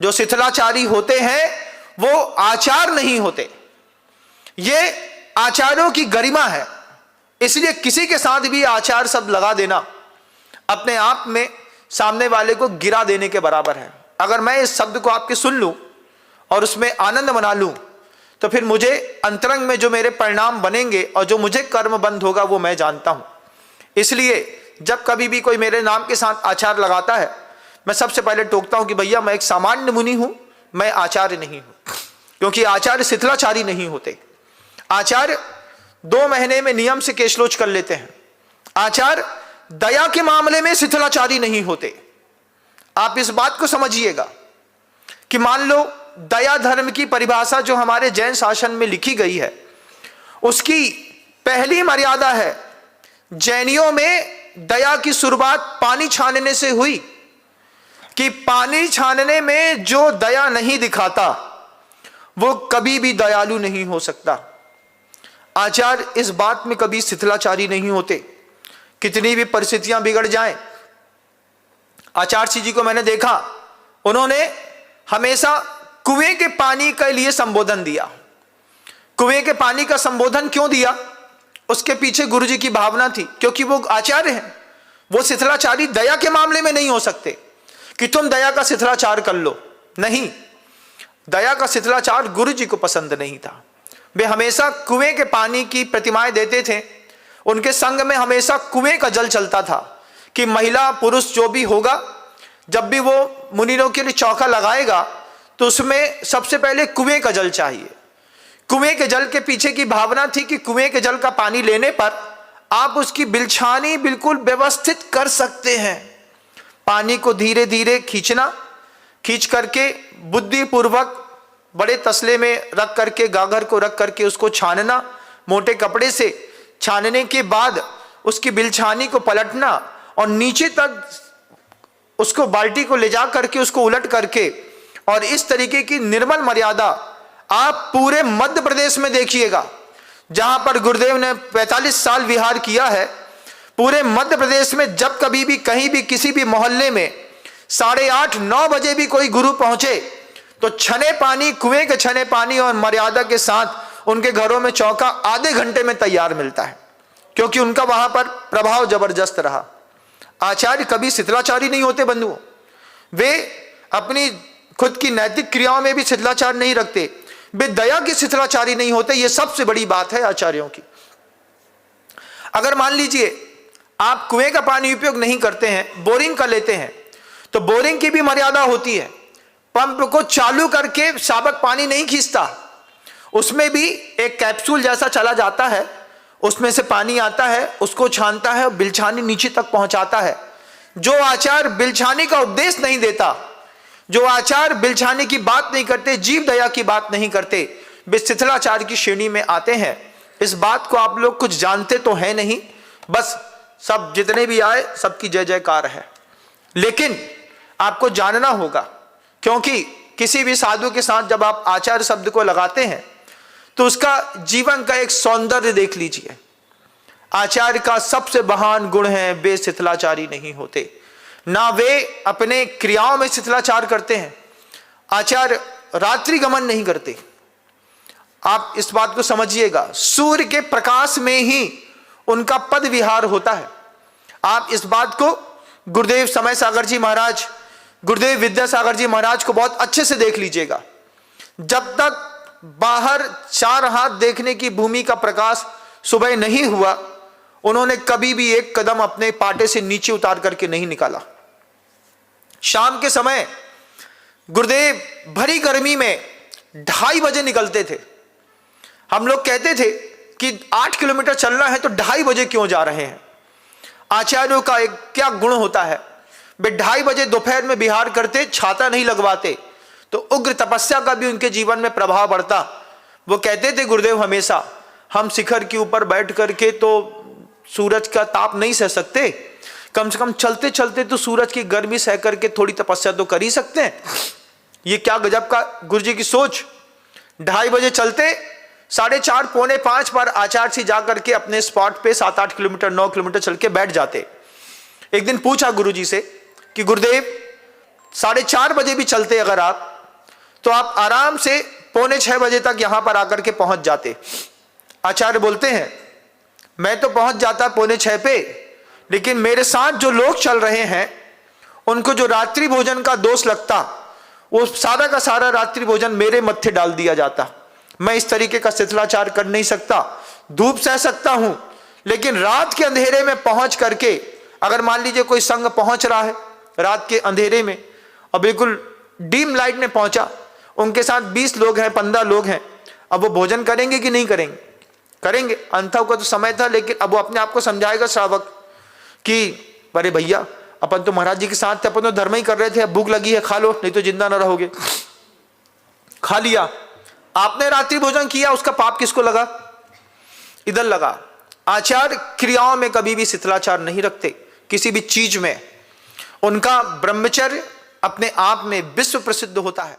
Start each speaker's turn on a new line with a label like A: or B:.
A: जो शिथिलाचारी होते हैं वो आचार नहीं होते। ये आचार्यों की गरिमा है, इसलिए किसी के साथ भी आचार शब्द लगा देना अपने आप में सामने वाले को गिरा देने के बराबर है। अगर मैं इस शब्द को आपके सुन लूं और उसमें आनंद मना लूं तो फिर मुझे अंतरंग में जो मेरे परिणाम बनेंगे और जो मुझे कर्म बंध होगा वो मैं जानता हूं। इसलिए जब कभी भी कोई मेरे नाम के साथ आचार लगाता है, मैं सबसे पहले टोकता हूं कि भैया मैं एक सामान्य मुनि हूं, मैं आचार्य नहीं हूं। क्योंकि आचार्य शिथिलाचारी नहीं होते। आचार्य 2 महीने में नियम से केशलोच कर लेते हैं। आचार्य दया के मामले में शिथिलाचारी नहीं होते। आप इस बात को समझिएगा कि मान लो दया धर्म की परिभाषा जो हमारे जैन शासन में लिखी गई है, उसकी पहली मर्यादा है, जैनियों में दया की शुरुआत पानी छानने से हुई कि पानी छानने में जो दया नहीं दिखाता वो कभी भी दयालु नहीं हो सकता। आचार्य इस बात में कभी शिथिलाचारी नहीं होते, कितनी भी परिस्थितियां बिगड़ जाएं। आचार्य जी को मैंने देखा, उन्होंने हमेशा कुएं के पानी के लिए संबोधन दिया। कुएं के पानी का संबोधन क्यों दिया? उसके पीछे गुरुजी की भावना थी, क्योंकि वो आचार्य हैं। वो शिथिलाचारी दया के मामले में नहीं हो सकते कि तुम दया का शिथिलाचार कर लो, नहीं। दया का शिथिलाचार गुरुजी को पसंद नहीं था। वे हमेशा कुएं के पानी की प्रतिमाएं देते थे। उनके संग में हमेशा कुएं का जल चलता था कि महिला पुरुष जो भी होगा, जब भी वो मुनियों के लिए चौका लगाएगा तो उसमें सबसे पहले कुएं का जल चाहिए। कुएं के जल के पीछे की भावना थी कि कुएं के जल का पानी लेने पर आप उसकी बिलछानी बिल्कुल व्यवस्थित कर सकते हैं। पानी को धीरे धीरे खींचना, खींच करके बुद्धिपूर्वक बड़े तसले में रख करके, गागर को रख करके उसको छानना, मोटे कपड़े से छानने के बाद उसकी बिलछानी को पलटना और नीचे तक उसको बाल्टी को ले जा करके उसको उलट करके, और इस तरीके की निर्मल मर्यादा आप पूरे मध्य प्रदेश में देखिएगा, जहां पर गुरुदेव ने 45 साल विहार किया है। पूरे मध्य प्रदेश में जब कभी भी कहीं भी किसी भी मोहल्ले में 8:30-9 बजे भी कोई गुरु पहुंचे तो छने पानी, कुएं के छने पानी और मर्यादा के साथ उनके घरों में चौका आधे घंटे में तैयार मिलता है, क्योंकि उनका वहां पर प्रभाव जबरदस्त रहा। आचार्य कभी शिथिलाचारी नहीं होते बंधुओं। वे अपनी खुद की नैतिक क्रियाओं में भी शिथिलाचार नहीं रखते, वे दया के शिथिलाचारी नहीं होते। यह सबसे बड़ी बात है आचार्यों की। अगर मान लीजिए आप कुएं का पानी उपयोग नहीं करते हैं, बोरिंग कर लेते हैं, तो बोरिंग की भी मर्यादा होती है। पंप को चालू करके साबक पानी नहीं खींचता, उसमें भी एक कैप्सूल जैसा चला जाता है, उसमें से पानी आता है, उसको छानता है, बिलछानी नीचे तक पहुंचाता है। जो आचार बिलछानी का उपदेश नहीं देता, जो आचार बिलछानी की बात नहीं करते, जीव दया की बात नहीं करते, वे शिथिलाचार की श्रेणी में आते हैं। इस बात को आप लोग कुछ जानते तो है नहीं, बस सब जितने भी आए सबकी जय जयकार है। लेकिन आपको जानना होगा, क्योंकि किसी भी साधु के साथ जब आप आचार्य शब्द को लगाते हैं तो उसका जीवन का एक सौंदर्य देख लीजिए। आचार्य का सबसे महान गुण है वे शिथिलाचारी नहीं होते, ना वे अपने क्रियाओं में शिथिलाचार करते हैं। आचार्य रात्रि गमन नहीं करते। आप इस बात को समझिएगा, सूर्य के प्रकाश में ही उनका पद विहार होता है। आप इस बात को गुरुदेव समय सागर जी महाराज, गुरुदेव विद्यासागर जी महाराज को बहुत अच्छे से देख लीजिएगा। जब तक बाहर 4 हाथ देखने की भूमि का प्रकाश सुबह नहीं हुआ, उन्होंने कभी भी एक कदम अपने पाटे से नीचे उतार करके नहीं निकाला। शाम के समय गुरुदेव भरी गर्मी में 2:30 बजे निकलते थे। हम लोग कहते थे कि 8 किलोमीटर चलना है तो 2:30 बजे क्यों जा रहे हैं। आचार्यों का एक क्या गुण होता है, वे 2:30 बजे दोपहर में विहार करते, छाता नहीं लगवाते, तो उग्र तपस्या का भी उनके जीवन में प्रभाव बढ़ता। वो कहते थे गुरुदेव हमेशा, हम शिखर के ऊपर बैठ करके तो सूरज का ताप नहीं सह सकते, कम से कम चलते चलते तो सूरज की गर्मी सह करके थोड़ी तपस्या तो कर ही सकते हैं। ये क्या गजब का गुरुजी की सोच। 2:30 बजे चलते, 4:30 पौने 5 पर आचार्य से जाकर के अपने स्पॉट पे 7-8 किलोमीटर 9 किलोमीटर चल के बैठ जाते। एक दिन पूछा गुरुजी से कि गुरुदेव 4:30 बजे भी चलते अगर आप, तो आप आराम से 5:45 बजे तक यहां पर आकर के पहुंच जाते। आचार्य बोलते हैं मैं तो पहुंच जाता 5:45 पे, लेकिन मेरे साथ जो लोग चल रहे हैं उनको जो रात्रि भोजन का दोष लगता, वो सारा का सारा रात्रि भोजन मेरे मत्थे डाल दिया जाता। मैं इस तरीके का शिथिलाचार कर नहीं सकता। धूप सह सकता हूं, लेकिन रात के अंधेरे में पहुंच करके, अगर मान लीजिए कोई संघ पहुंच रहा है रात के अंधेरे में और बिल्कुल डीम लाइट में पहुंचा, उनके साथ 20 लोग हैं, 15 लोग हैं, अब वो भोजन करेंगे कि नहीं करेंगे? करेंगे। अंतव का तो समय था, लेकिन अब वो अपने आप को समझाएगा श्रावक कि अरे भैया, अपन तो महाराज जी के साथ थे, अपन तो धर्म ही कर रहे थे, अब भूख लगी है, खा लो, नहीं तो जिंदा ना रहोगे। खा लिया, आपने रात्रि भोजन किया, उसका पाप किसको लगा? इधर लगा। आचार्य क्रियाओं में कभी भी शिथिलाचार नहीं रखते, किसी भी चीज में। उनका ब्रह्मचर्य अपने आप में विश्व प्रसिद्ध होता है।